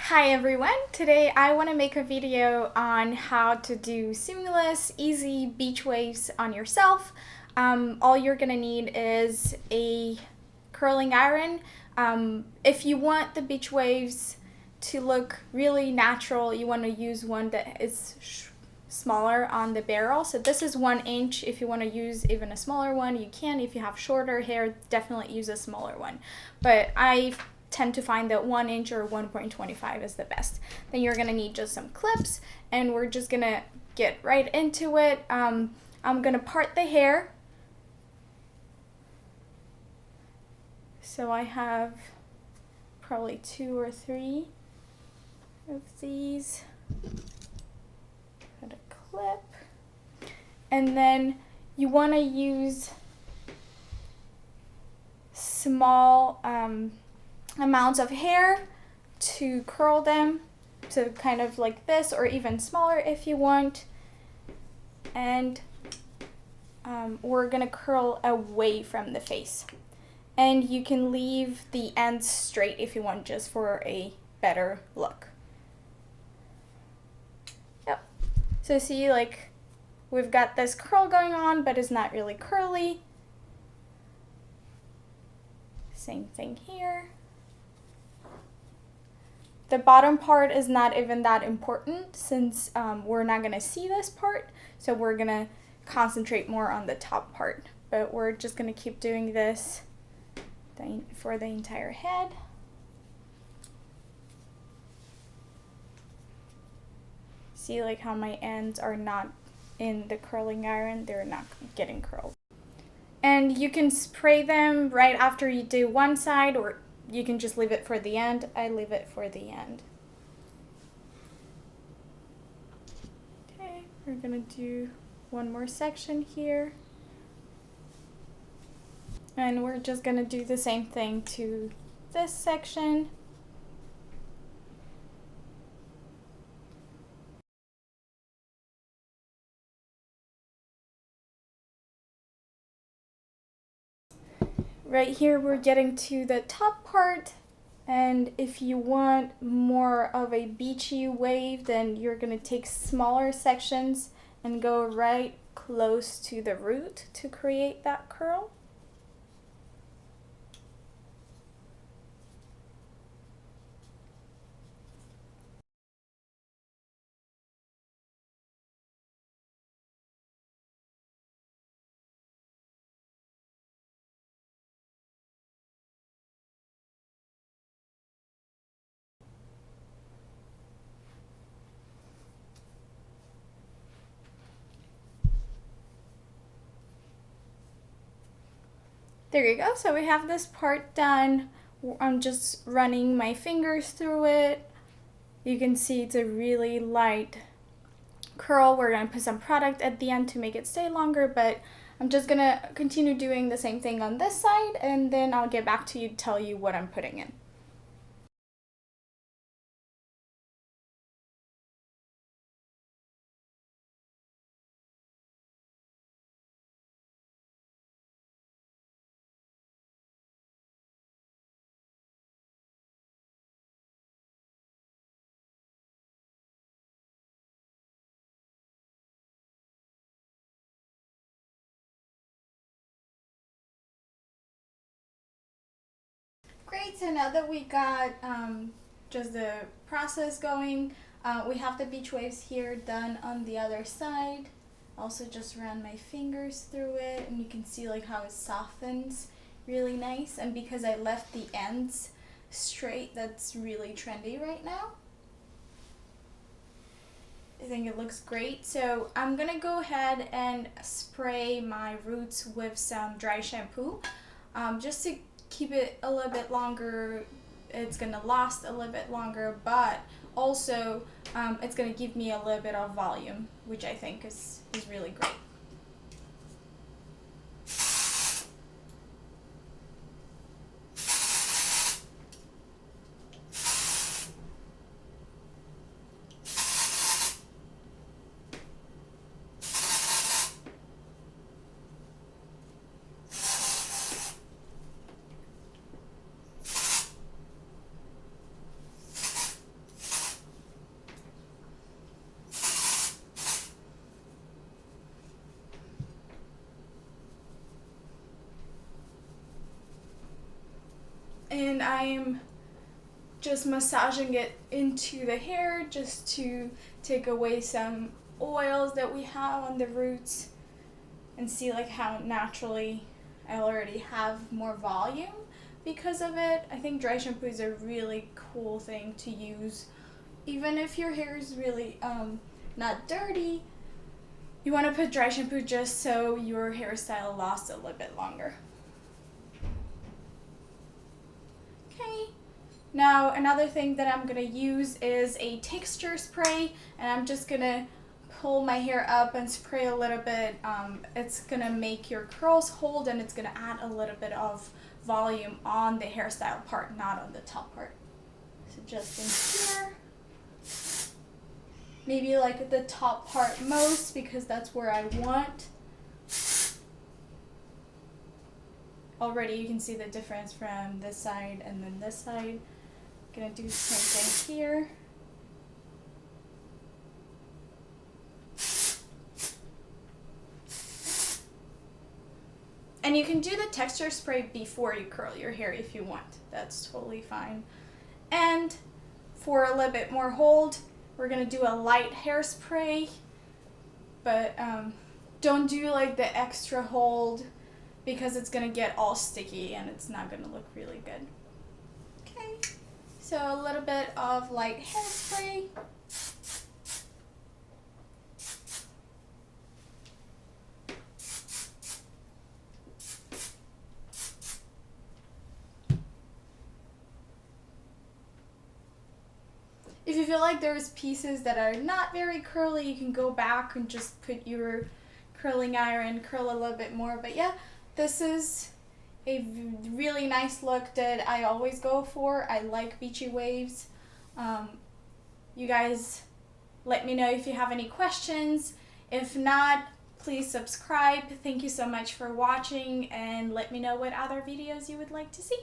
Hi everyone! Today I want to make a video on how to do seamless, easy beach waves on yourself. All you're going to need is a curling iron. If you want the beach waves to look really natural, you want to use one that is smaller on the barrel. So this is 1 inch. If you want to use even a smaller one, you can. If you have shorter hair, definitely use a smaller one. But I tend to find that 1 inch or 1.25 is the best. Then you're gonna need just some clips, and we're just gonna get right into it. I'm gonna part the hair. So I have probably 2 or 3 of these. Put a clip. And then you wanna use small amounts of hair to curl them, so kind of like this, or even smaller if you want. And we're gonna curl away from the face, and you can leave the ends straight if you want, just for a better look. Yep. So see, like, we've got this curl going on, but it's not really curly. Same thing here. The bottom part is not even that important, since we're not gonna see this part, so we're gonna concentrate more on the top part. But we're just gonna keep doing this for the entire head. See, like, how my ends are not in the curling iron, they're not getting curled. And you can spray them right after you do one side, or you can just leave it for the end. I leave it for the end. Okay, we're gonna do one more section here. And we're just gonna do the same thing to this section. Right here we're getting to the top part, and if you want more of a beachy wave, then you're gonna take smaller sections and go right close to the root to create that curl. There you go. So we have this part done. I'm just running my fingers through it. You can see it's a really light curl. We're going to put some product at the end to make it stay longer, but I'm just going to continue doing the same thing on this side, and then I'll get back to you to tell you what I'm putting in. Great, so now that we got just the process going, we have the beach waves here done on the other side. Also just ran my fingers through it, and you can see like how it softens really nice. And because I left the ends straight, that's really trendy right now. I think it looks great. So I'm gonna go ahead and spray my roots with some dry shampoo, just to keep it a little bit longer. It's gonna last a little bit longer, but also it's gonna give me a little bit of volume, which I think is really great. and I'm just massaging it into the hair just to take away some oils that we have on the roots and see like how naturally I already have more volume because of it. I think dry shampoo is a really cool thing to use. Even if your hair is really not dirty, you want to put dry shampoo just so your hairstyle lasts a little bit longer. Okay, now another thing that I'm going to use is a texture spray, and I'm just going to pull my hair up and spray a little bit. It's going to make your curls hold, and it's going to add a little bit of volume on the hairstyle part, not on the top part. So just in here. Maybe like the top part most because that's where I want. Already you can see the difference from this side and then this side. Gonna do the same thing here. And you can do the texture spray before you curl your hair if you want. That's totally fine. And for a little bit more hold, we're gonna do a light hairspray, but don't do like the extra hold because it's gonna get all sticky and it's not gonna look really good. Okay, so a little bit of light hairspray. If you feel like there's pieces that are not very curly, you can go back and just put your curling iron, curl a little bit more. But yeah, this is a really nice look that I always go for. I like beachy waves. You guys let me know if you have any questions. If not, please subscribe. Thank you so much for watching, and let me know what other videos you would like to see.